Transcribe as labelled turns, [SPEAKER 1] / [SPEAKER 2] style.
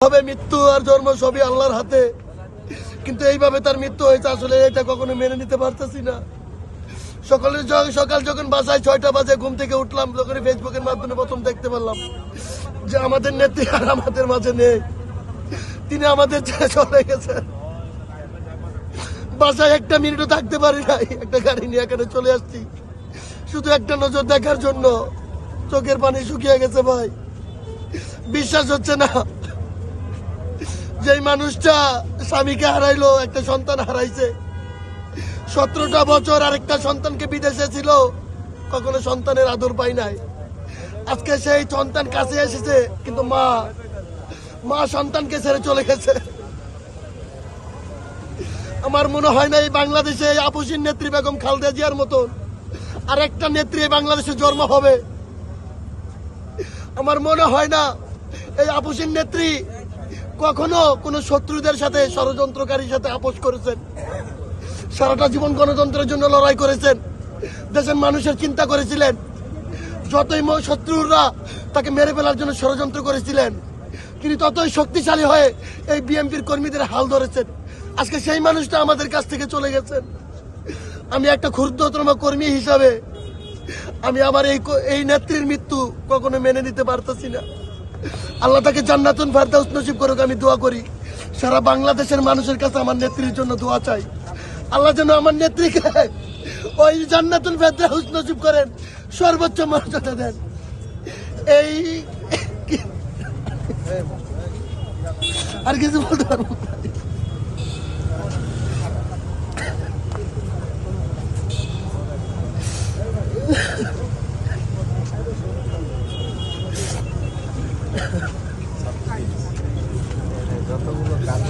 [SPEAKER 1] হবে, মৃত্যু আর জন্ম সবই আল্লাহর হাতে, কিন্তু এইভাবে তার মৃত্যু হয়েছে আসলে এটা কখনো মেনে নিতে পারতেছি না। সকাল যখন বাসায় 6টা বাজে ঘুম থেকে উঠলাম, যখন ফেসবুকের মাধ্যমে প্রথম দেখতে পারলাম যে আমাদের নেত্রী আর আমাদের মাঝে নেই, তিনি আমাদের ছেড়ে চলে গেছেন। বাসায় একটা মিনিটও থাকতে পারি নাই, একটা গাড়ি নিয়ে এখানে চলে আসছি শুধু একটা নজর দেখার জন্য। চোখের পানি শুকিয়ে গেছে ভাই, বিশ্বাস হচ্ছে না। যেই মানুষটা স্বামীকে হারাইলো, একটা সন্তান হারাইছে, 17টা বছর আরেকটা সন্তানকে বিদেশে ছিল, কখনো সন্তানের আদর পাই নাই। আজকে সেই সন্তান কাছে এসেছে, কিন্তু মা সন্তানকে ছেড়ে চলে গেছে। আমার মনে হয় না এই বাংলাদেশে এই আপসীন নেত্রী বেগম খালেদা জিয়ার মতন আর একটা নেত্রী বাংলাদেশে জন্ম হবে। আমার মনে হয় না এই আপসীন নেত্রী কখনো কোনো শত্রুদের সাথে, ষড়যন্ত্রকারীর সাথে আপোষ করেছেন। সারাটা জীবন গণতন্ত্রের জন্য লড়াই করেছেন, দেশের মানুষের চিন্তা করেছিলেন। যতই শত্রুরা তাকে মেরে ফেলার জন্য ষড়যন্ত্র করেছিলেন, তিনি ততই শক্তিশালী হয়ে এই বিএনপির কর্মীদের হাল ধরেছেন। আজকে সেই মানুষটা আমাদের কাছ থেকে চলে গেছেন। আমি একটা ক্ষুদ্রতম কর্মী হিসাবে আমি আমার এই নেত্রীর মৃত্যু কখনো মেনে নিতে পারতেছি না। আল্লাহ তাকে জান্নাতুল ফেরদাউস নসিব করুক, আমি দোয়া করি। সারা বাংলাদেশের মানুষের কাছে আমার নেত্রীর জন্য দোয়া চাই। আল্লাহ যেন আমার নেত্রীকে ওই জান্নাতুল ফেরদাউস নসিব করেন, সর্বোচ্চ মর্যাদা দেন। এই আর কিছু বলতে পারবো না।